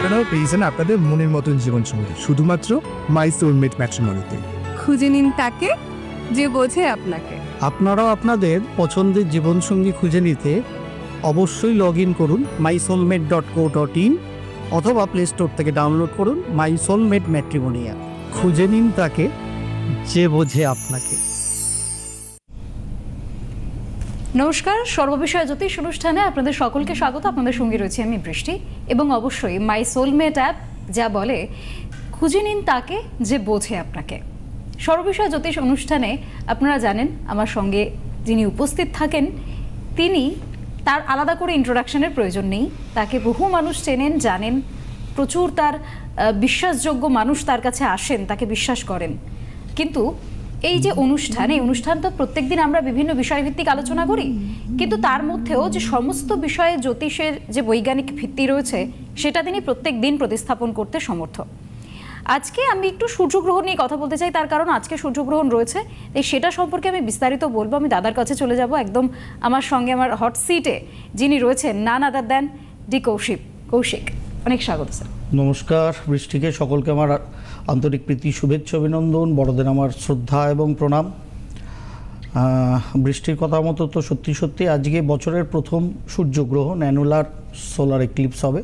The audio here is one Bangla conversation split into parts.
আপনারাও পেয়েছেন আপনাদের মনের মতন জীবনসঙ্গী শুধুমাত্র মাই সোলমেট ম্যাট্রিমনিতে। খুঁজে নিন তাকে যে বোঝে আপনাকে। আপনারাও আপনাদের পছন্দের জীবনসঙ্গী খুঁজে নিতে অবশ্যই লগ ইন করুন mysoulmate.co.in অথবা প্লে স্টোর থেকে ডাউনলোড করুন মাই সোলমেট ম্যাট্রিমোনিয়া। খুঁজে নিন তাকে যে বোঝে আপনাকে। নমস্কার, সর্ববিষয় জ্যোতিষ অনুষ্ঠানে আপনাদের সকলকে স্বাগত। আপনাদের সঙ্গে রয়েছে আমি বৃষ্টি এবং অবশ্যই মাই সোলমেট অ্যাপ যা বলে খুঁজে নিন তাকে যে বোঝে আপনাকে। সর্ববিষয় জ্যোতিষ অনুষ্ঠানে আপনারা জানেন আমার সঙ্গে যিনি উপস্থিত থাকেন তিনি তার আলাদা করে ইন্ট্রোডাকশনের প্রয়োজন নেই। তাকে বহু মানুষ চেনেন, জানেন, প্রচুর তার বিশ্বাসযোগ্য মানুষ তার কাছে আসেন, তাকে বিশ্বাস করেন। কিন্তু এই যে অনুষ্ঠান, এই অনুষ্ঠান তো প্রত্যেকদিন আমরা বিভিন্ন বিষয়ভিত্তিক আলোচনা করি, কিন্তু তার মধ্যেও যে সমস্ত বিষয়ে জ্যোতিষের যে বৈজ্ঞানিক ভিত্তি রয়েছে সেটা তিনি প্রত্যেক দিন প্রতিস্থাপন করতে সমর্থ। আজকে আমি একটু সূর্যগ্রহণ নিয়ে কথা বলতে চাই, তার কারণ আজকে সূর্যগ্রহণ রয়েছে, তাই সেটা সম্পর্কে আমি বিস্তারিত বলবো। আমি দাদার কাছে চলে যাব, একদম আমার সঙ্গে আমার হট সিটে যিনি রয়েছেন নান আদার দেন ডি কৌশিক। অনেক স্বাগত স্যার। নমস্কার বৃষ্টিকে, সকলকে আমার আন্তরিক প্রীতি, শুভেচ্ছা, অভিনন্দন, বড়দের আমার শ্রদ্ধা এবং প্রণাম। বৃষ্টির কথা মতো তো সত্যি সত্যি আজকে বছরের প্রথম সূর্যগ্রহণ, অ্যানুলার সোলার এক্লিপস হবে।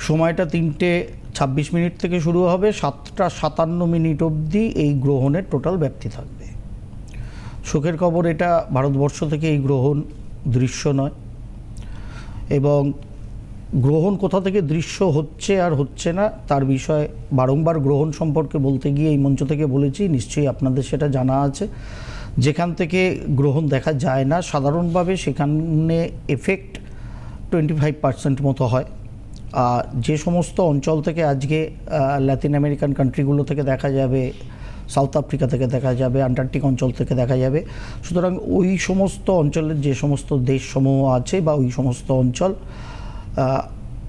সময়টা 3:26 থেকে শুরু হবে, 7:57 অবধি এই গ্রহণের টোটাল ব্যাপ্তি থাকবে। সুখের খবর, এটা ভারতবর্ষ থেকে এই গ্রহণ দৃশ্য নয়, এবং গ্রহণ কোথা থেকে দৃশ্য হচ্ছে আর হচ্ছে না তার বিষয়ে বারংবার গ্রহণ সম্পর্কে বলতে গিয়ে এই মঞ্চ থেকে বলেছি, নিশ্চয়ই আপনাদের সেটা জানা আছে। যেখান থেকে গ্রহণ দেখা যায় না সাধারণভাবে সেখানে এফেক্ট 25% মতো হয়। যে সমস্ত অঞ্চল থেকে আজকে ল্যাতিন আমেরিকান কান্ট্রিগুলো থেকে দেখা যাবে, সাউথ আফ্রিকা থেকে দেখা যাবে, আন্টার্কটিক অঞ্চল থেকে দেখা যাবে, সুতরাং ওই সমস্ত অঞ্চলের যে সমস্ত দেশসমূহ আছে বা ওই সমস্ত অঞ্চল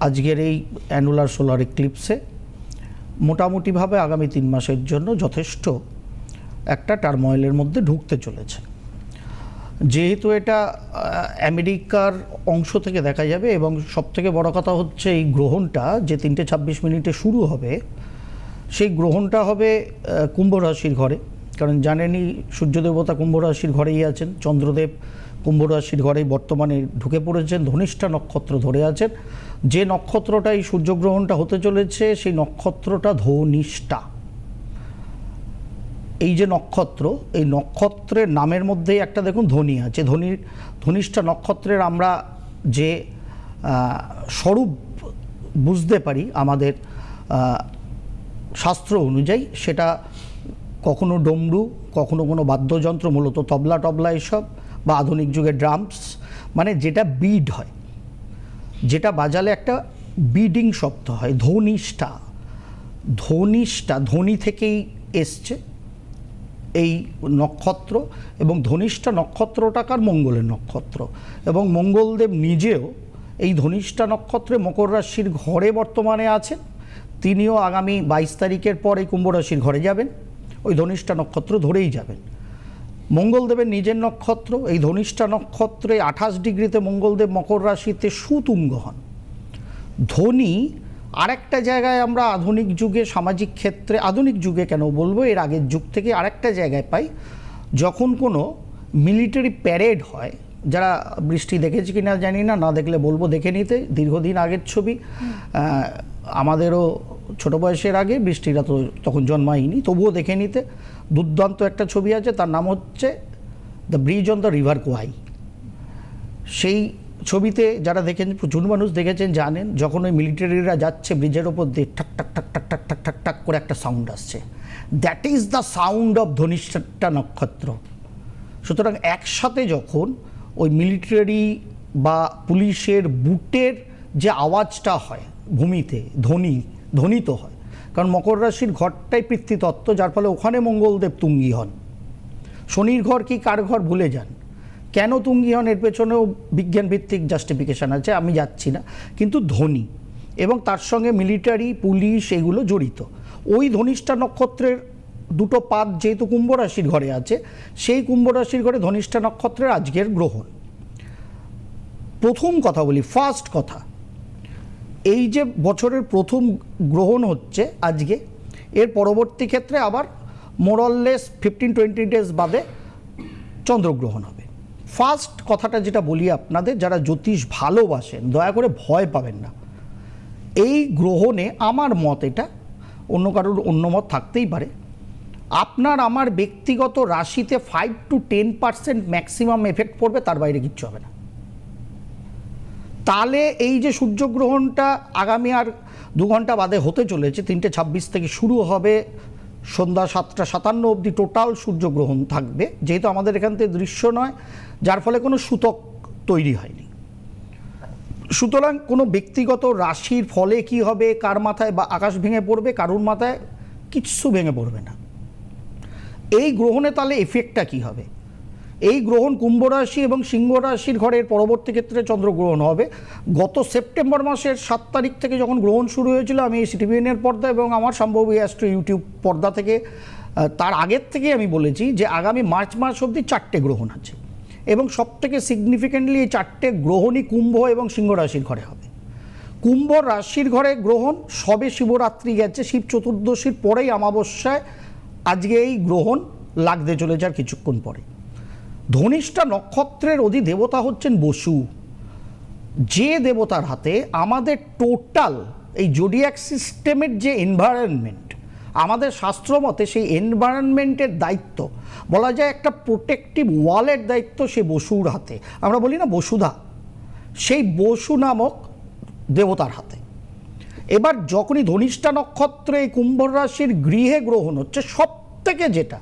আজকের এই অ্যানুলার সোলার এক্লিপসে মোটামুটিভাবে আগামী 3 মাসের জন্য যথেষ্ট একটা টার্ময়েলের মধ্যে ঢুকতে চলেছে। যেহেতু এটা আমেরিকার অংশ থেকে দেখা যাবে, এবং সবথেকে বড় কথা হচ্ছে এই গ্রহণটা যে 3:26 শুরু হবে, সেই গ্রহণটা হবে কুম্ভ রাশির ঘরে। কারণ জানেনই সূর্যদেবতা কুম্ভ রাশির ঘরেই আছেন, চন্দ্রদেব কুম্ভ রাশির ঘরেই বর্তমানে ঢুকে পড়েছেন, ধনিষ্ঠা নক্ষত্র ধরে আছেন। যে নক্ষত্রটা এই সূর্যগ্রহণটা হতে চলেছে সেই নক্ষত্রটা ধনিষ্ঠা। এই যে নক্ষত্র, এই নক্ষত্রের নামের মধ্যেই একটা দেখুন ধনি আছে। ধনিষ্ঠা নক্ষত্রের আমরা যে স্বরূপ বুঝতে পারি আমাদের শাস্ত্র অনুযায়ী, সেটা কখনো ডমরু, কখনো কোনো বাদ্যযন্ত্র, মূলত তবলা টবলা এসব, বা আধুনিক যুগে ড্রামস, মানে যেটা বিড হয়, যেটা বাজালে একটা বিডিং শব্দ হয়। ধনিষ্ঠা, ধ্বনি থেকেই এসছে এই নক্ষত্র, এবং ধনিষ্ঠা নক্ষত্রটাকার মঙ্গলের নক্ষত্র, এবং মঙ্গলদেব নিজেও এই ধনিষ্ঠা নক্ষত্রে মকর রাশির ঘরে বর্তমানে আছেন। তিনিও আগামী 22 তারিখের পর এই কুম্ভ রাশির ঘরে যাবেন, ওই ধনিষ্ঠা নক্ষত্র ধরেই যাবেন। মঙ্গলদেবের নিজের নক্ষত্র এই ধনিষ্ঠা নক্ষত্রে 28 ডিগ্রিতে মঙ্গলদেব মকর রাশিতে সুতুঙ্গ হন। ধনি আরেকটা জায়গায় আমরা আধুনিক যুগে, সামাজিক ক্ষেত্রে, আধুনিক যুগে কেন বলবো, এর আগের যুগ থেকে আরেকটা জায়গায় পাই, যখন কোনো মিলিটারি প্যারেড হয়। যারা বৃষ্টি দেখেছে কিনা জানি না, না দেখলে বলবো দেখে নিতে, দীর্ঘদিন আগের ছবি, আমাদেরও ছোট বয়সের আগে, বৃষ্টিরা তো তখন জন্মায়নি, তবুও দেখে নিতে। দুর্দান্ত একটা ছবি আছে, তার নাম হচ্ছে the bridge on the river কোয়াই। সেই ছবিতে যারা দেখেন, প্রচুর মানুষ দেখেছেন, জানেন, যখন ওই মিলিটারিরা যাচ্ছে ব্রিজের ওপর দিয়ে ঠাক ঠাক ঠাক ঠাক ঠাক ঠাক ঠাক ঠাক করে একটা সাউন্ড আসছে, that is the sound of Dhanishtha নক্ষত্র। সুতরাং একসাথে যখন ওই মিলিটারি বা পুলিশের বুটের যে আওয়াজটা হয় ভূমিতে, ধ্বনিত হয়, কারণ মকর রাশির ঘরটাই পিতৃতত্ত্ব, যার ফলে ওখানে মঙ্গলদেব তুঙ্গি হন। শনির ঘর কি কার ঘর ভুলে যান, কেন তুঙ্গি হন এর পেছনেও বিজ্ঞানভিত্তিক জাস্টিফিকেশান আছে, আমি যাচ্ছি না, কিন্তু ধ্বনি এবং তার সঙ্গে মিলিটারি, পুলিশ, এগুলো জড়িত। ওই ধনিষ্ঠা নক্ষত্রের দুটো পাদ যেহেতু কুম্ভ রাশির ঘরে আছে, সেই কুম্ভ রাশির ঘরে ধনিষ্ঠা নক্ষত্রের আজকের গ্রহণ। প্রথম কথা বলি, ফার্স্ট কথা, এই যে বছরের প্রথম গ্রহণ হচ্ছে আজকে, এর পরবর্তী ক্ষেত্রে আবার মোরললেস 15-20 ডেজ বাদে চন্দ্রগ্রহণ হবে। ফার্স্ট কথাটা যেটা বলি আপনাদের, যারা জ্যোতিষ ভালোবাসেন দয়া করে ভয় পাবেন না। এই গ্রহণে আমার মত, এটা অন্য কারোর অন্য মত থাকতেই পারে, আপনার আমার ব্যক্তিগত রাশিতে 5 to 10% ম্যাক্সিমাম এফেক্ট পড়বে, তার বাইরে কিচ্ছু হবে না। তাহলে এই যে সূর্যগ্রহণটা আগামী আর 2 ঘন্টা বাদে হতে চলেছে, 3:26 থেকে শুরু হবে, সন্ধ্যা 7:57 অবধি টোটাল সূর্যগ্রহণ থাকবে, যেহেতু আমাদের এখান থেকে দৃশ্য নয়, যার ফলে কোনো সূতক তৈরি হয়নি। সুতরাং কোনো ব্যক্তিগত রাশির ফলে কি হবে, কার মাথায় বা আকাশ ভেঙে পড়বে, কারুর মাথায় কিচ্ছু ভেঙে পড়বে না। এই গ্রহণে তাহলে এফেক্টটা কি হবে? এই গ্রহণ কুম্ভ রাশি এবং সিংহ রাশির ঘরের পরবর্তী ক্ষেত্রে চন্দ্রগ্রহণ হবে। গত সেপ্টেম্বর মাসের 7 তারিখ থেকে যখন গ্রহণ শুরু হয়েছিল, আমি সিটিভিএনের পর্দা এবং আমার সম্ভবী অ্যাস্ট্রো ইউটিউব পর্দা থেকে, তার আগের থেকেই আমি বলেছি যে আগামী মার্চ মাস অবধি 4টে গ্রহণ আছে, এবং সবথেকে সিগনিফিকেন্টলি এই 4টে গ্রহণই কুম্ভ এবং সিংহ রাশির ঘরে হবে। কুম্ভ রাশির ঘরে গ্রহণ সবে শিবরাত্রি গেছে, শিব চতুর্দশীর পরেই অমাবস্যায় আজকে এই গ্রহণ লাগতে চলেছে আর কিছুক্ষণ পরে। ধনিষ্ঠা নক্ষত্রের অধিদেবতা হচ্ছেন বসু, যে দেবতার হাতে আমাদের টোটাল এই জোডিয়াক সিস্টেমের যে এনভায়রনমেন্ট, আমাদের শাস্ত্র মতে সেই এনভায়রনমেন্টের দায়িত্ব, বলা যায় একটা প্রোটেক্টিভ ওয়ালের দায়িত্ব সে বসুর হাতে। আমরা বলি না বসুধা, সেই বসু নামক দেবতার হাতে। এবার যখনই ধনিষ্ঠা নক্ষত্রে এই কুম্ভ রাশির গৃহে গ্রহণ হচ্ছে, সব থেকে যেটা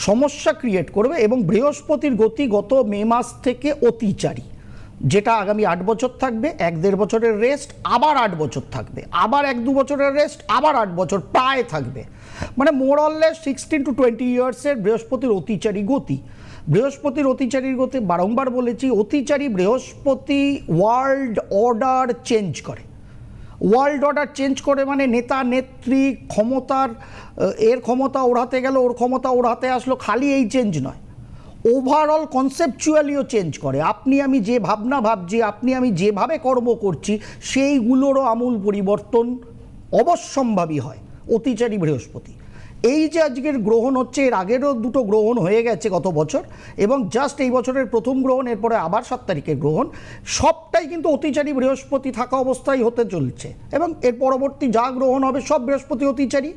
সমস্যা ক্রিয়েট করবে, এবং বৃহস্পতির গতি গত মে মাস থেকে অতিচারী, যেটা আগামী 8 বছর থাকবে, 1-1.5 বছরের রেস্ট, আবার 8 বছর থাকবে, আবার 1-2 বছরের রেস্ট, আবার 8 বছর প্রায় থাকবে, মানে মোরললেস 16 to 20 ইয়ার্সের বৃহস্পতির অতিচারী গতি। বৃহস্পতির অতিচারীর গতি বারংবার বলেছি, অতিচারী বৃহস্পতি ওয়ার্ল্ড অর্ডার চেঞ্জ করে। ওয়ার্ল্ড অর্ডার চেঞ্জ করে মানে নেতা নেত্রী ক্ষমতার, এর ক্ষমতা ওর হাতে গেল, ওর ক্ষমতা ওর হাতে আসলো, খালি এই চেঞ্জ নয়, ওভারঅল কনসেপচুয়ালিও চেঞ্জ করে। আপনি আমি যে ভাবনা ভাবছি, আপনি আমি যেভাবে কর্ম করছি, সেইগুলোরও আমূল পরিবর্তন অবশ্যম্ভাবী হয় অতিচারী বৃহস্পতি। এই যে আজকের গ্রহণ হচ্ছে, এর আগেরও 2টো গ্রহণ হয়ে গেছে গত বছর, এবং জাস্ট এই বছরের প্রথম গ্রহণ, এরপরে আবার 7 তারিখের গ্রহণ, সবটাই কিন্তু অতিচারী বৃহস্পতি থাকা অবস্থায় হতে চলছে, এবং এর পরবর্তী যা গ্রহণ হবে সব বৃহস্পতি অতিচারী।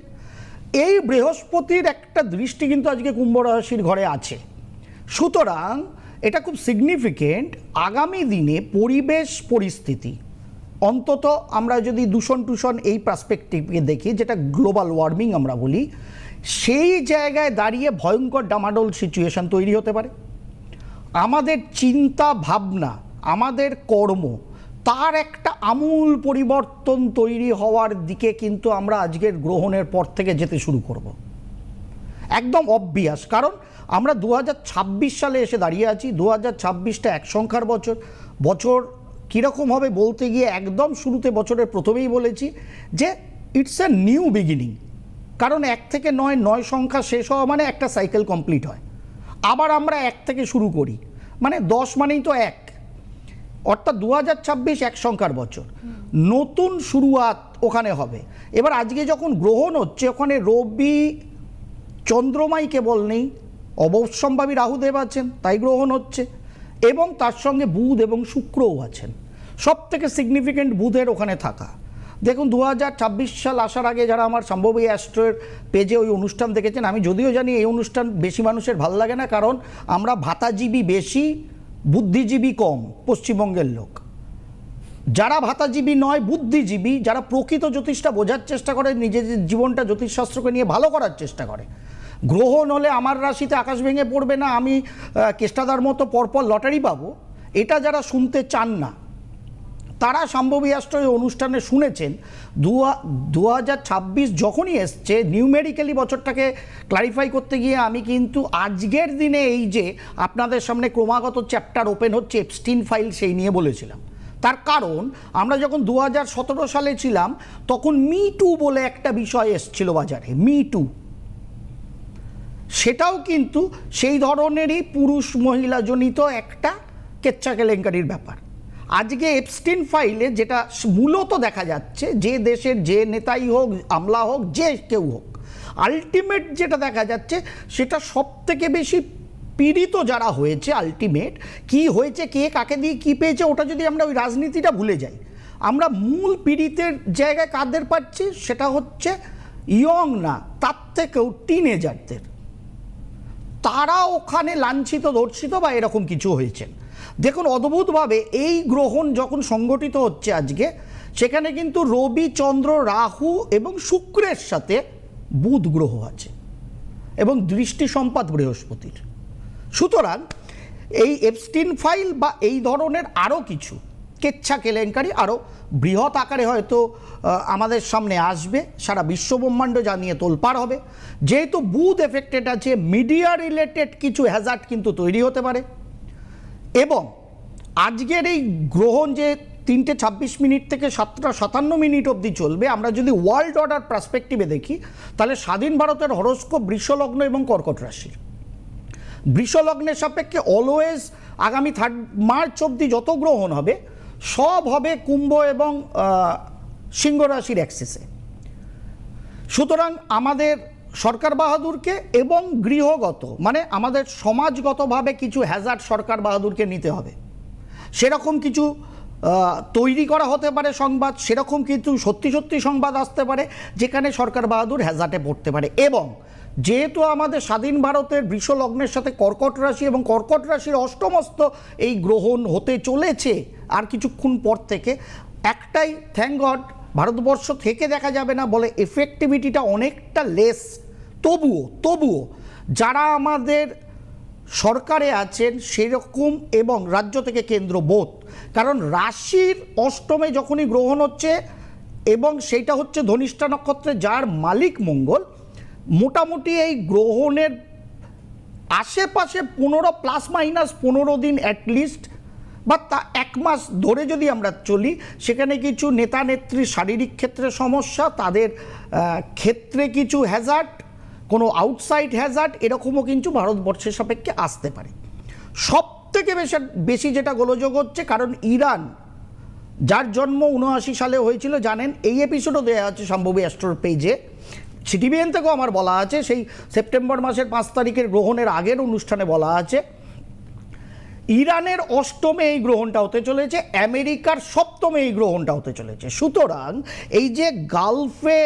এই বৃহস্পতির একটা দৃষ্টি কিন্তু আজকে কুম্ভ রাশির ঘরে আছে। সুতরাং এটা খুব সিগনিফিকেন্ট। আগামী দিনে পরিবেশ পরিস্থিতি, অন্তত আমরা যদি দূষণ এই পার্সপেক্টিভকে দেখি, যেটা গ্লোবাল ওয়ার্মিং আমরা বলি, সেই জায়গায় দাঁড়িয়ে ভয়ঙ্কর ডামাডোল সিচুয়েশন তৈরি হতে পারে। আমাদের চিন্তা ভাবনা, আমাদের কর্ম, তার একটা আমূল পরিবর্তন তৈরি হওয়ার দিকে কিন্তু আমরা আজকের গ্রহণের পর থেকে যেতে শুরু করব, একদম অবভিয়াস। কারণ আমরা 2026 সালে এসে দাঁড়িয়ে আছি। 2026টা 1 সংখ্যার বছর। বছর কীরকম হবে বলতে গিয়ে একদম শুরুতে বছরের প্রথমেই বলেছি যে ইটস এ নিউ বিগিনিং। কারণ 1 থেকে 9 সংখ্যা শেষ হওয়া মানে একটা সাইকেল কমপ্লিট হয়, আবার আমরা 1 থেকে শুরু করি, মানে 10 মানেই তো 1, অর্থাৎ 2026 1 সংখ্যার বছর, নতুন শুরুয়াত ওখানে হবে। এবার আজকে যখন গ্রহণ হচ্ছে, ওখানে রবি চন্দ্রমাই কেবল নেই, অবশ্যম্ভাবী রাহুদেব আছেন, তাই গ্রহণ হচ্ছে, এবং তার সঙ্গে বুধ এবং শুক্রও আছেন। সব থেকে সিগনিফিকেন্ট বুধের ওখানে থাকা। দেখুন 2026 সাল আসার আগে যারা আমার সম্ভবী অ্যাস্ট্রোর পেজে ওই অনুষ্ঠান দেখেছেন, আমি যদিও জানি এই অনুষ্ঠান বেশি মানুষের ভাল লাগে না, কারণ আমরা ভাতাজীবী বেশি, বুদ্ধিজীবী কম পশ্চিমবঙ্গের লোক। যারা ভাতাজীবী নয়, বুদ্ধিজীবী, যারা প্রকৃত জ্যোতিষটা বোঝার চেষ্টা করে, নিজের জীবনটা জ্যোতিষশাস্ত্রকে নিয়ে ভালো করার চেষ্টা করে, গ্রহণ হলে আমার রাশিতে আকাশ ভেঙে পড়বে না, আমি কেষ্টাদার মতো পরপর লটারি পাবো, এটা যারা শুনতে চান না, তারা সম্ভবী অ্যাস্ট্রো এই অনুষ্ঠানে শুনেছেন। 2026 যখনই এসছে, নিউমেরিক্যালি বছরটাকে ক্লারিফাই করতে গিয়ে আমি কিন্তু আজকের দিনে এই যে আপনাদের সামনে ক্রমাগত চ্যাপ্টার ওপেন হচ্ছে এপস্টিন ফাইল, সেই নিয়ে বলেছিলাম। তার কারণ আমরা যখন 2017 সালে ছিলাম, তখন মি টু বলে একটা বিষয় এসছিল বাজারে, মি টু, সেটাও কিন্তু সেই ধরনেরই পুরুষ মহিলা জনিত একটা কেচ্ছা কেলেঙ্কারির ব্যাপার। আজকে এপস্টিন ফাইলে যেটা মূলত দেখা যাচ্ছে, যে দেশের যে নেতাই হোক, আমলা হোক, যে কেউ হোক, আলটিমেট যেটা দেখা যাচ্ছে সেটা সব থেকে বেশি পীড়িত যারা হয়েছে, আলটিমেট কি হয়েছে, কে কাকে দিয়ে কী পেয়েছে, ওটা যদি আমরা ওই রাজনীতিটা ভুলে যাই, আমরা মূল পীড়িতের জায়গায় কাদের পাচ্ছি, সেটা হচ্ছে ইয়ং না, তার থেকেও টিনেজারদের। তারা ওখানে লাঞ্ছিত, ধর্ষিত বা এরকম কিছু হয়েছেন। দেখুন, অদ্ভুতভাবে এই গ্রহণ যখন সংগঠিত হচ্ছে আজকে, সেখানে কিন্তু রবি, চন্দ্র, রাহু এবং শুক্রের সাথে বুধ গ্রহ আছে এবং দৃষ্টি সম্পাত বৃহস্পতির। সুতরাং এই এপস্টিন ফাইল বা এই ধরনের আরও কিছু কেচ্ছা কেলেঙ্কারি আরও বৃহৎ আকারে হয়তো আমাদের সামনে আসবে, সারা বিশ্বব্রহ্মাণ্ড জানিয়ে তোলপাড় হবে। যেহেতু বুধ এফেক্টেড আছে, মিডিয়া রিলেটেড কিছু হ্যাজার্ড কিন্তু তৈরি হতে পারে। এবং আজকের এই গ্রহণ যে 3:26 থেকে 7:57 অবধি চলবে, আমরা যদি ওয়ার্ল্ড অর্ডার পার্সপেক্টিভে দেখি, তাহলে স্বাধীন ভারতের হরস্কোপ বৃষলগ্ন এবং কর্কট রাশির। বৃষলগ্নের সাপেক্ষে অলওয়েজ আগামী 3 মার্চ অবধি যত গ্রহণ হবে সব হবে কুম্ভ এবং সিংহ রাশির অ্যাক্সিসে। সুতরাং আমাদের সরকার বাহাদুরকে এবং গৃহগত মানে আমাদের সমাজগতভাবে কিছু হ্যাজার্ড সরকার বাহাদুরকে নিতে হবে। সেরকম কিছু তৈরি করা হতে পারে সংবাদ, সেরকম কিন্তু সত্যি সত্যি সংবাদ আসতে পারে যেখানে সরকার বাহাদুর হ্যাজার্ডে পড়তে পারে। এবং যেহেতু আমাদের স্বাধীন ভারতের বৃষলগ্নের সাথে কর্কট রাশি এবং কর্কট রাশির অষ্টমস্ত এই গ্রহণ হতে চলেছে আর কিছুক্ষণ পর থেকে, একটাই থ্যাঙ্ক গড ভারতবর্ষ থেকে দেখা যাবে না বলে এফেক্টিভিটিটা অনেকটা লেস। তবুও যারা আমাদের সরকারে আছেন সেরকম এবং রাজ্য থেকে কেন্দ্র বোধ, কারণ রাশির অষ্টমে যখনই গ্রহণ হচ্ছে এবং সেইটা হচ্ছে ধনিষ্ঠা নক্ষত্রে, যার মালিক মঙ্গল, মোটামুটি এই গ্রহণের আশেপাশে 15 দিন অ্যাটলিস্ট বা তা 1 মাস ধরে যদি আমরা চলি, সেখানে কিছু নেতা নেত্রীর শারীরিক ক্ষেত্রে সমস্যা, তাদের ক্ষেত্রে কিছু হ্যাজার্ড, কোনো আউটসাইড হ্যাজার্ড এরকমও কিন্তু ভারতবর্ষের সাপেক্ষে আসতে পারে। সব থেকে বেশি যেটা গোলযোগ হচ্ছে, কারণ ইরান, যার জন্ম 79 সালে হয়েছিল জানেন, এই এপিসোডও দেওয়া আছে সম্ভবী অ্যাস্ট্রোর পেজে, সিটিভিএন থেকেও আমার বলা আছে, সেই সেপ্টেম্বর মাসের 5 তারিখের গ্রহণের আগের অনুষ্ঠানে বলা আছে, ইরানের অষ্টমে এই গ্রহণটা হতে চলেছে, আমেরিকার সপ্তমে এই গ্রহণটা হতে চলেছে। সুতরাং এই যে গালফে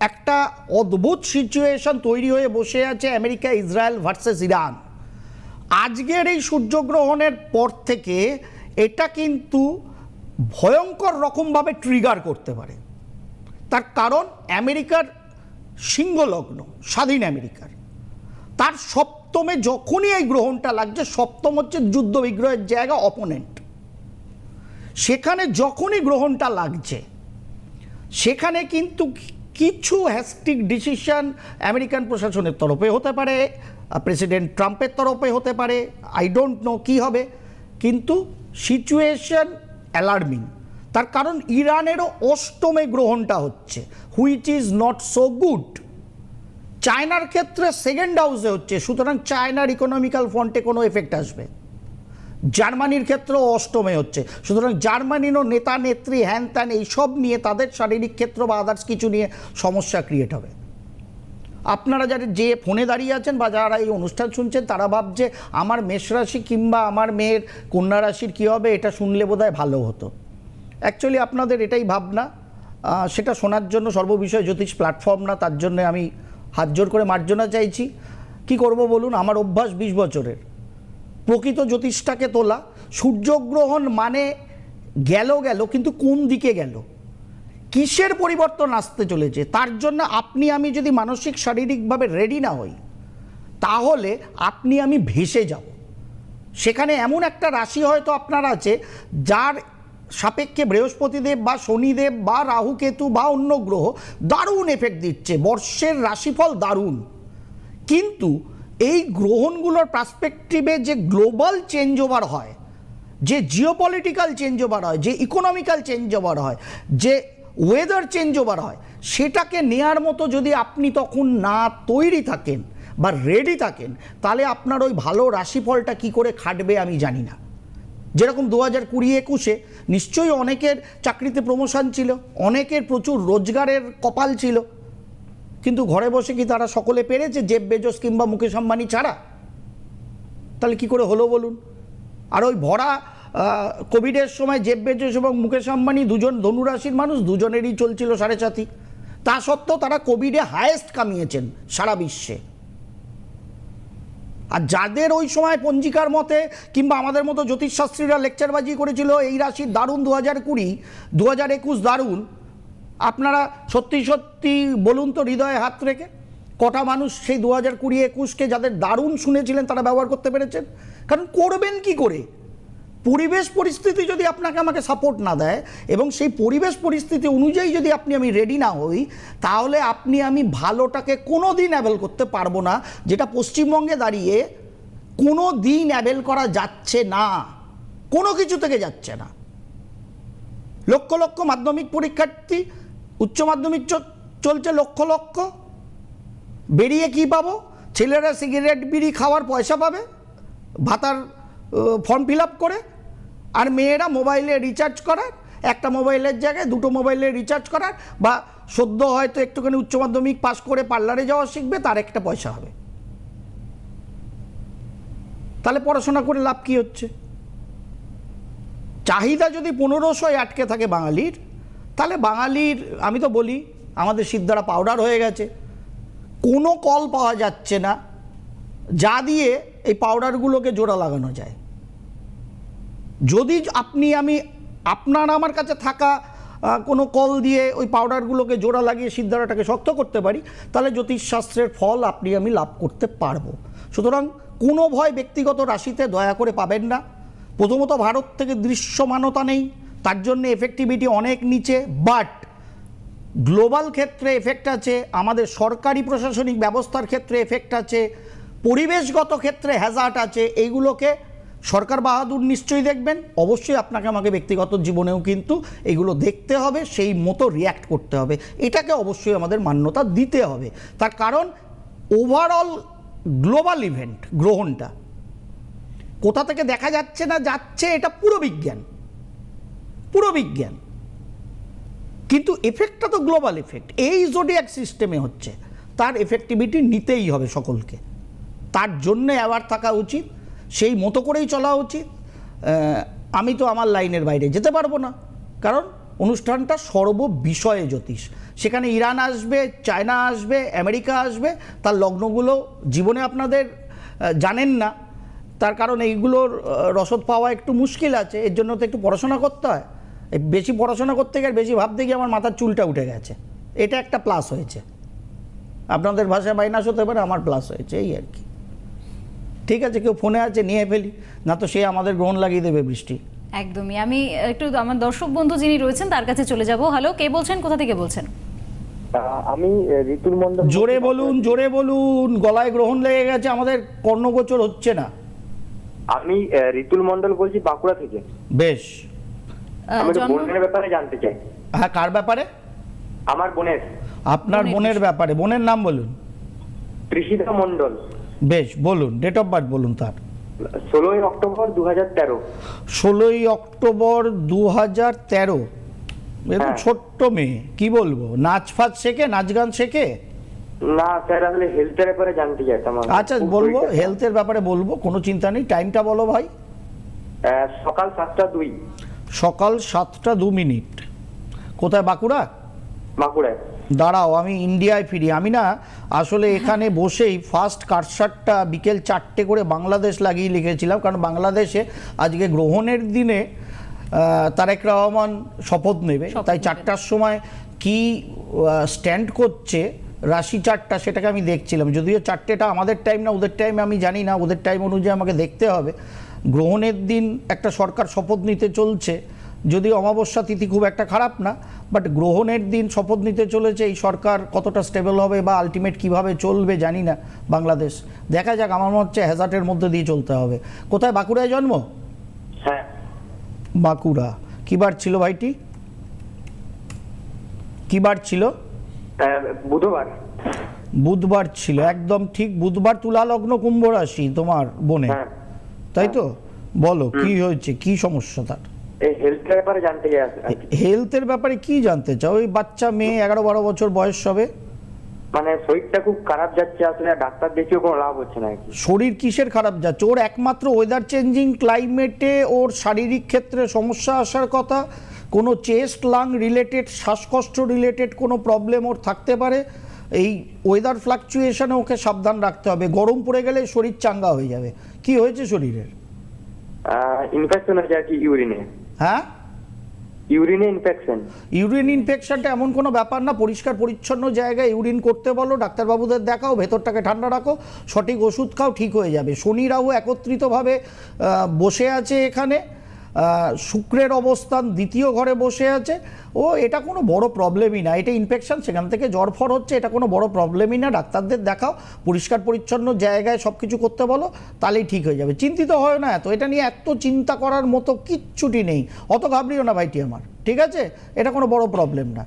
একটা অদ্ভুত সিচুয়েশন তৈরি হয়ে বসে আছে আমেরিকা, ইসরায়েল ভার্সেস ইরান, আজকের এই সূর্যগ্রহণের পর থেকে এটা কিন্তু ভয়ঙ্কর রকমভাবে ট্রিগার করতে পারে। তার কারণ আমেরিকার সিংহলগ্ন, স্বাধীন আমেরিকার, তার সপ্তমে যখনই এই গ্রহণটা লাগছে, সপ্তম হচ্ছে যুদ্ধ বিগ্রহের জায়গা, অপোনেন্ট, সেখানে যখনই গ্রহণটা লাগছে সেখানে কিন্তু কিছু হ্যাস্টিক ডিসিশন আমেরিকান প্রশাসনের তরফে হতে পারে, প্রেসিডেন্ট ট্রাম্পের তরফে হতে পারে, আই ডোন্ট নো কী হবে, কিন্তু সিচুয়েশন অ্যালার্মিং। তার কারণ ইরানেরও অষ্টমে গ্রহণটা হচ্ছে, which is not so good. চায়নার ক্ষেত্রে সেকেন্ড হাউসে হচ্ছে, সুতরাং চায়নার ইকোনমিক্যাল ফ্রন্টে কোনো এফেক্ট আসবে। জার্মানির ক্ষেত্রেও অষ্টমে হচ্ছে, সুতরাং জার্মানিরও নেতা নেত্রী হ্যান ত্যান এইসব নিয়ে তাদের শারীরিক ক্ষেত্র বা আদার্স কিছু নিয়ে সমস্যা ক্রিয়েট হবে। আপনারা যারা যে ফোনে দাঁড়িয়ে আছেন বা যারা এই অনুষ্ঠান শুনছেন, তারা ভাবছে আমার মেষ রাশি কিংবা আমার মেয়ের কন্যা রাশির কী হবে, এটা শুনলে বোধহয় ভালো হতো। অ্যাকচুয়ালি আপনাদের এটাই ভাবনা, সেটা শোনার জন্য সর্ববিষয় জ্যোতিষ প্ল্যাটফর্ম না, তার জন্য আমি হাত জোর করে মার্জনা চাইছি। কি করব বলুন, আমার অভ্যাস 20 বছরের, প্রকৃত জ্যোতিষটাকে তোলা। সূর্যগ্রহণ মানে গেল কিন্তু কোন দিকে গেল, কিসের পরিবর্তন আসতে চলেছে, তার জন্য আপনি আমি যদি মানসিক শারীরিকভাবে রেডি না হই, তাহলে আপনি আমি ভেসে যাব। সেখানে এমন একটা রাশি হয়তো আপনার আছে যার সাপেক্ষে বৃহস্পতিদেব বা শনিদেব বা রাহু কেতু বা অন্য গ্রহ দারুণ এফেক্ট দিচ্ছে, বর্ষের রাশিফল দারুণ, কিন্তু এই গ্রহণগুলোর পার্সপেক্টিভে যে গ্লোবাল চেঞ্জ ওভার হয়, যে জিওপলিটিক্যাল চেঞ্জ ওভার হয়, যে ইকোনমিক্যাল চেঞ্জ ওভার হয়, যে ওয়েদার চেঞ্জ ওভার হয়, সেটাকে নেয়ার মতো যদি আপনি তখন না তৈরি থাকেন বা রেডি থাকেন, তাহলে আপনার ওই ভালো রাশিফলটা কি করে খাটবে আমি জানি না। যেরকম 2020-21 নিশ্চয়ই অনেকের চাকরিতে প্রমোশন ছিল, অনেকের প্রচুর রোজগারের কপাল ছিল, কিন্তু ঘরে বসে কি তারা সকলে পেরেছে জেফ বেজোস কিংবা মুকেশ আম্বানি ছাড়া? তাহলে কি করে হলো বলুন? আর ওই ভরা কোভিডের সময় জেফ বেজোস এবং মুকেশ আম্বানি দুজন ধনুরাশির মানুষ, দুজনেরই চলছিল 7.5। তা সত্ত্বেও তারা কোভিডে হায়েস্ট কামিয়েছেন সারা বিশ্বে। আর যাদের ওই সময় পঞ্জিকার মতে কিংবা আমাদের মতো জ্যোতিষশাস্ত্রীরা লেকচারবাজি করেছিল এই রাশির দারুণ 2020, 2021 দারুণ, আপনারা সত্যি সত্যি বলুন তো হৃদয়ে হাত রেখে কটা মানুষ সেই 2020-21কে যাদের দারুণ শুনেছিলেন তারা ব্যবহার করতে পেরেছেন? কারণ করবেন কি করে? পরিবেশ পরিস্থিতি যদি আপনাকে আমাকে সাপোর্ট না দেয় এবং সেই পরিবেশ পরিস্থিতি অনুযায়ী যদি আমি রেডি না হই, তাহলে আমি ভালোটাকে কোনো দিন অ্যাভেল করতে পারবো না, যেটা পশ্চিমবঙ্গে দাঁড়িয়ে কোনো দিন অ্যাভেল করা যাচ্ছে না, কোনো কিছু থেকে যাচ্ছে না। লক্ষ লক্ষ মাধ্যমিক পরীক্ষার্থী, উচ্চ মাধ্যমিক চলছে লক্ষ লক্ষ, বেরিয়ে কি পাবো? ছেলেরা সিগারেট বিড়ি খাওয়ার পয়সা পাবে ভাতার ফর্ম ফিল আপ করে, আর মেয়েরা মোবাইলে রিচার্জ করার, একটা মোবাইলের জায়গায় দুটো মোবাইলে রিচার্জ করার, বা সদ্য হয়তো একটুখানি উচ্চ মাধ্যমিক পাস করে পার্লারে যাওয়া শিখবে, তার একটা পয়সা হবে। তাহলে পড়াশোনা করে লাভ কি হচ্ছে? চাহিদা যদি 1500 আটকে থাকে বাঙালির, তাহলে বাঙালির, আমি তো বলি আমাদের সিদ্ধারা পাউডার হয়ে গেছে, কোনো কল পাওয়া যাচ্ছে না যা দিয়ে এই পাউডারগুলোকে জোড়া লাগানো যায়। যদি আপনার আমার কাছে থাকা কোনো কল দিয়ে ওই পাউডারগুলোকে জোড়া লাগিয়ে সিদ্ধারাটাকে শক্ত করতে পারি, তাহলে জ্যোতিষশাস্ত্রের ফল আমি লাভ করতে পারবো। সুতরাং কোনো ভয় ব্যক্তিগত রাশিতে দয়া করে পাবেন না। প্রথমত ভারত থেকে দৃশ্যমানতা নেই, তার জন্য এফেক্টিভিটি অনেক নিচে, বাট গ্লোবাল ক্ষেত্রে এফেক্ট আছে, আমাদের সরকারি প্রশাসনিক ব্যবস্থার ক্ষেত্রে এফেক্ট আছে, পরিবেশগত ক্ষেত্রে হ্যাজার্ড আছে। এইগুলোকে সরকার বাহাদুর নিশ্চয়ই দেখবেন, অবশ্যই আপনাকে আমাকে ব্যক্তিগত জীবনেও কিন্তু এগুলো দেখতে হবে, সেই মতো রিয়্যাক্ট করতে হবে, এটাকে অবশ্যই আমাদের মান্যতা দিতে হবে। তার কারণ ওভারঅল গ্লোবাল ইভেন্ট, গ্রহণটা কোথা থেকে দেখা যাচ্ছে না যাচ্ছে এটা পুরো বিজ্ঞান, পুরো বিজ্ঞান, কিন্তু এফেক্টটা তো গ্লোবাল এফেক্ট। এই জোডিয়াক সিস্টেমে হচ্ছে, তার এফেক্টিভিটি নিতেই হবে সকলকে, তার জন্যে অ্যাওয়ার থাকা উচিত, সেই মতো করেই চলা উচিত। আমি তো আমার লাইনের বাইরে যেতে পারবো না, কারণ অনুষ্ঠানটা সর্ববিষয়ে জ্যোতিষ। সেখানে ইরান আসবে, চায়না আসবে, আমেরিকা আসবে, তার লগ্নগুলো জীবনে আপনাদের জানেন না, তার কারণ এইগুলোর রসদ পাওয়া একটু মুশকিল আছে, এর জন্য তো একটু পড়াশোনা করতে হয়। এই বেশি পড়াশোনা করতে গিয়ে বেশি ভাবতে গিয়ে আমার মাথার চুলটা উঠে গেছে, এটা একটা প্লাস হয়েছে। আপনাদের ভাষায় মাইনাস হতে পারে, আমার প্লাস হয়েছে, এই আর কি। ঠিক আছে, কেউ ফোনে আছে নিয়ে ফেলি, না তো সে আমাদের গ্রহণ লাগিয়ে দেবে বৃষ্টি। একদমই। আমি একটু আমার দর্শক বন্ধু যিনি রয়েছেন তার কাছে চলে যাব। হ্যালো, কে বলছেন, কোথা থেকে বলছেন? আমি ঋতুল মন্ডল। জোরে বলুন, জোরে বলুন, গলায় গ্রহণ লেগে গেছে, আমাদের কর্ণগোচর হচ্ছে না। আমি ঋতুল মন্ডল বলছি, বাঁকুড়া থেকে। বেশ, আমি বোনের ব্যাপারে জানতে চাই। হ্যাঁ, কার ব্যাপারে? আমার বোনের। আপনার বোনের ব্যাপারে। বোনের নাম বলুন। তৃষিতা মন্ডল। বেশ, বলুন, ডেট অফ বার্থ বলুন তার। 16ই অক্টোবর 2013। 16ই অক্টোবর 2013। এ তো ছোট্ট মেয়ে, কি বলবো, নাচ ফাচ শেখে, নাচ গান শেখে? না স্যার, আসলে হেলথের ব্যাপারে জানতে চাইতাম। আচ্ছা বলবো, হেলথের ব্যাপারে বলবো, কোনো চিন্তা নেই। টাইমটা বলো ভাই। সকাল 7টা 2। সকাল 7টা 2। কোথায়? বাঁকুড়া? বাঁকুড়ায়। দাঁড়াও, আমি ইন্ডিয়ায় ফিরি। আমি না আসলে এখানে বসেই ফার্স্ট কারসারটা বিকেল 4টে করে বাংলাদেশ লাগিয়ে লিখেছিলাম, কারণ বাংলাদেশে আজকে গ্রহণের দিনে তারেক রহমান শপথ নেবে, তাই 4টার সময় কি স্ট্যান্ড করছে রাশি চার্টটা, সেটাকে আমি দেখছিলাম। যদিও 4টেটা আমাদের টাইম না, ওদের টাইম আমি জানি না, ওদের টাইম অনুযায়ী আমাকে দেখতে হবে। গ্রহণের দিন একটা সরকার শপথ নিতে চলছে, যদিও অমাবস্যা তিথি খুব একটা খারাপ না, বাট গ্রহণের দিন শপথ নিতে চলেছে। এই সরকার কতটা স্টেবল হবে বা আলটিমেট কিভাবে চলবে জানি না বাংলাদেশ, দেখা যাক। আমার মনে হচ্ছে হ্যাজার্টের মধ্যে দিয়ে চলতে হবে। কোথায়? বাঁকুড়ায় জন্ম? হ্যাঁ। বাঁকুড়া। কি বার ছিল ভাইটি? কি বার ছিল? বুধবার। বুধবার ছিল, একদম ঠিক বুধবার। তুলা লগ্ন, কুম্ভ রাশি তোমার বোনে, তাই তো? বলো কি হয়েছে, কি সমস্যা তার? এই হেলথের ব্যাপারে জানতে চাই আর কি। হেলথের ব্যাপারে কি জানতে চাও? ওই বাচ্চা মেয়ে 11-12 বছর বয়স হবে, মানে শরীরটা খুব খারাপ যাচ্ছে, আসলে ডাক্তার দেখিয়েও কোনো লাভ হচ্ছে না আর কি। শরীর কিসের খারাপ যাচ্ছে? ওর একমাত্র ওয়েদার চেঞ্জিং ক্লাইমেটে ওর শারীরিক ক্ষেত্রে সমস্যা আসার কথা। কোনো চেস্ট লাং রিলেটেড, শ্বাসকষ্ট রিলেটেড কোনো প্রবলেম ওর থাকতে পারে। এই ওয়েদার ফ্লাকচুয়েশনে ওকে সাবধান রাখতে হবে। গরম পড়ে গেলে শরীর চাঙ্গা হয়ে যাবে। কি হয়েছে শরীরের? ইনফেকশন হয়েছে আর কি ইউরিনে। হ্যাঁ, ইউরিনে ইনফেকশন। ইউরিন ইনফেকশনটা এমন কোনো ব্যাপার না। পরিষ্কার পরিচ্ছন্ন জায়গায় ইউরিন করতে বলো, ডাক্তারবাবুদের দেখাও, ভেতরটাকে ঠান্ডা রাখো, সঠিক ওষুধ খাও, ঠিক হয়ে যাবে। শনি রাহু একত্রিতভাবে বসে আছে এখানে, শুক্রের অবস্থান দ্বিতীয় ঘরে বসে আছে। ও এটা কোনো বড় প্রবলেমই না, এটা ইনফেকশন, সেখান থেকে জ্বর ফর হচ্ছে, এটা কোনো বড় প্রবলেমই না। ডাক্তারদের দেখাও, পরিষ্কার পরিচ্ছন্ন জায়গায় সব কিছু করতে বলো, তাহলেই ঠিক হয়ে যাবে। চিন্তিত হয় না এত, এটা নিয়ে এত চিন্তা করার মতো কিচ্ছুটি নেই। অত ঘাবড়িও না ভাইটি আমার, ঠিক আছে? এটা কোনো বড় প্রবলেম না,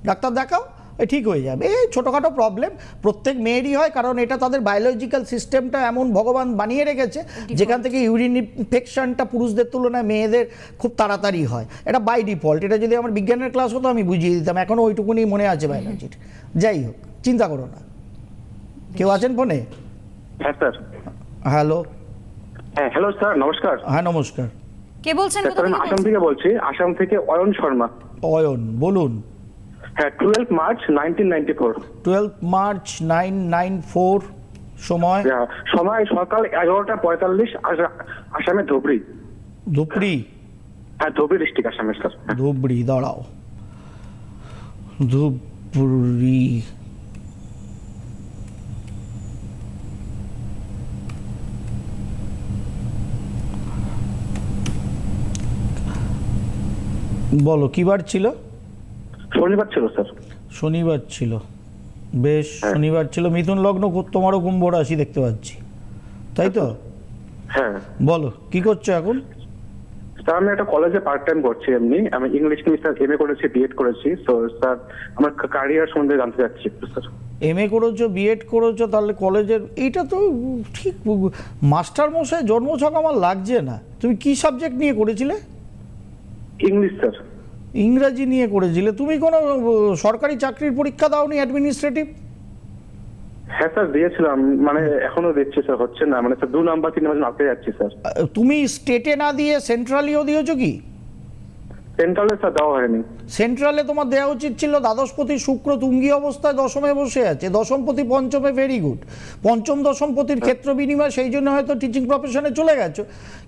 ডাক্তার দেখাও, ঠিক হয়ে যাবে। এই ছোটোখাটো প্রবলেম প্রত্যেক মেয়েরই হয়, কারণ এটা তাদের বায়োলজিক্যাল সিস্টেমটা এমন ভগবান বানিয়ে রেখেছে, যেখান থেকে ইউরিন ইনফেকশনটা পুরুষদের তুলনায় মেয়েদের খুব তাড়াতাড়ি হয়। এটা বাই ডিফল্ট। এটা যদি আমার বিজ্ঞানের ক্লাস হতো আমি বুঝিয়ে দিতাম, এখনও ওইটুকুনি মনে আছে বায়োলজির। যাই হোক, চিন্তা করো না। কেউ আছেন ফোনে? হ্যাঁ স্যার। হ্যালো। হ্যাঁ হ্যালো স্যার, নমস্কার। হ্যাঁ নমস্কার। কে বলছেন? স্যার আমি আসাম থেকে বলছি, আসাম থেকে অয়ন শর্মা। অয়ন বলুন। হ্যাঁ, 12 মার্চ 1994। 12 মার্চ 994। সময়? সময় সকাল 11:45, আসামে ধুবড়ি। ধুবড়ি? হ্যাঁ ধুবড়ি ডিস্ট্রিক্ট, আসামের স্যার। ধুবড়ি, দাঁড়াও। ধুবড়ি, বলো কি বার ছিল? শনিবার ছিল স্যার। শনিবার ছিল, বেশ। শনিবার ছিল, মিথুন লগ্ন, তোমারও কুম্ভ রাশি দেখতে পাচ্ছি, তাই তো? হ্যাঁ। বলো কি করছো এখন? স্যার আমি একটা কলেজে পার্ট টাইম করছি, এমনি আমি ইংলিশ নিয়ে স্যার এমএ করেছি, বিএড করেছি। তো স্যার আমার ক্যারিয়ার সম্বন্ধে জানতে চাচ্ছি একটু স্যার। এমএ করেছো, বিএড করেছো, তাহলে কলেজের এইটা তো ঠিক মাস্টার মশাই জন্মছক আমার লাগছে না। তুমি কি সাবজেক্ট নিয়ে করেছিলে? English sir. ইংরাজি নিয়ে করেছিলে। তুমি কোনো সরকারি চাকরির পরীক্ষা দাওনি, অ্যাডমিনিস্ট্রেটিভ? হ্যাঁ স্যার দিয়েছিলাম, মানে এখনো দিচ্ছি স্যার, হচ্ছে না, মানে স্যার 2 নাম্বার 3 নাম্বার আটকে যাচ্ছি স্যার। তুমি স্টেটে না দিয়ে সেন্ট্রালিও দিয়েছো কি? সেন্ট্রালে স্যার দেওয়া হয়নি। সেন্ট্রালে তোমার দেওয়া উচিত ছিল। দ্বাদশপতি শুক্র তুঙ্গি অবস্থায় দশমে বসে আছে, দশমপতি পঞ্চমে, ভেরি গুড। পঞ্চম দশমপতির ক্ষেত্র বিনিময়, সেই জন্য হয়তো টিচিং প্রফেশনে চলে গেছো।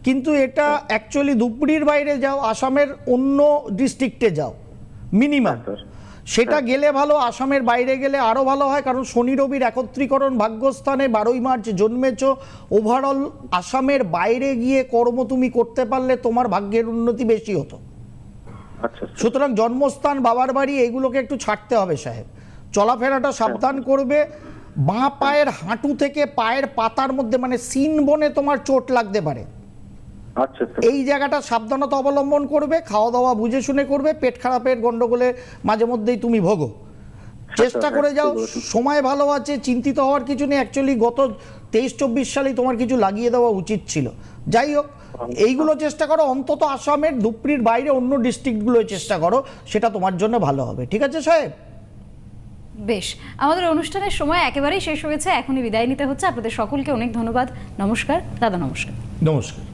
কিন্তু এটা অ্যাকচুয়ালি ধুবড়ির বাইরে যাও, আসামের অন্য ডিস্ট্রিক্টে যাও মিনিমাম, সেটা গেলে ভালো। আসামের বাইরে গেলে আরও ভালো হয়, কারণ শনি রবির একত্রীকরণ ভাগ্যস্থানে 12ই মার্চ জন্মেছ। ওভারঅল আসামের বাইরে গিয়ে কর্ম তুমি করতে পারলে তোমার ভাগ্যের উন্নতি বেশি হতো। আচ্ছা। সুতরাং জন্মস্থান, বাবার বাড়ি, এগুলোকে একটু ছাড়তে হবে সাহেব। চলাফেরাটা সাবধান করবে। বাঁ পায়ের হাঁটু থেকে পায়ের পাতার মধ্যে, মানে সিন বনে তোমার চোট লাগতে পারে। আচ্ছা। এই জায়গাটা সাবধানতা অবলম্বন করবে, খাওয়া দাওয়া বুঝে শুনে করবে। পেট খারাপের গন্ডগোলে মাঝে মধ্যেই তুমি ভোগো, চেষ্টা করে যাও। সময় ভালো আছে, চিন্তিত হওয়ার কিছু নেই। অ্যাকচুয়ালি গত 23-24 সালেই তোমার কিছু লাগিয়ে দেওয়া উচিত ছিল। যাই হোক, এইগুলো চেষ্টা করো। অন্তত আসামের ধুবড়ির বাইরে অন্য ডিস্ট্রিক্টগুলোয় চেষ্টা করো, সেটা তোমার জন্য ভালো হবে। ঠিক আছে সাহেব? বেশ, আমাদের অনুষ্ঠানের সময় একেবারেই শেষ হয়েছে, এখনই বিদায় নিতে হচ্ছে। আপনাদের সকলকে অনেক ধন্যবাদ। নমস্কার দাদা। নমস্কার। নমস্কার।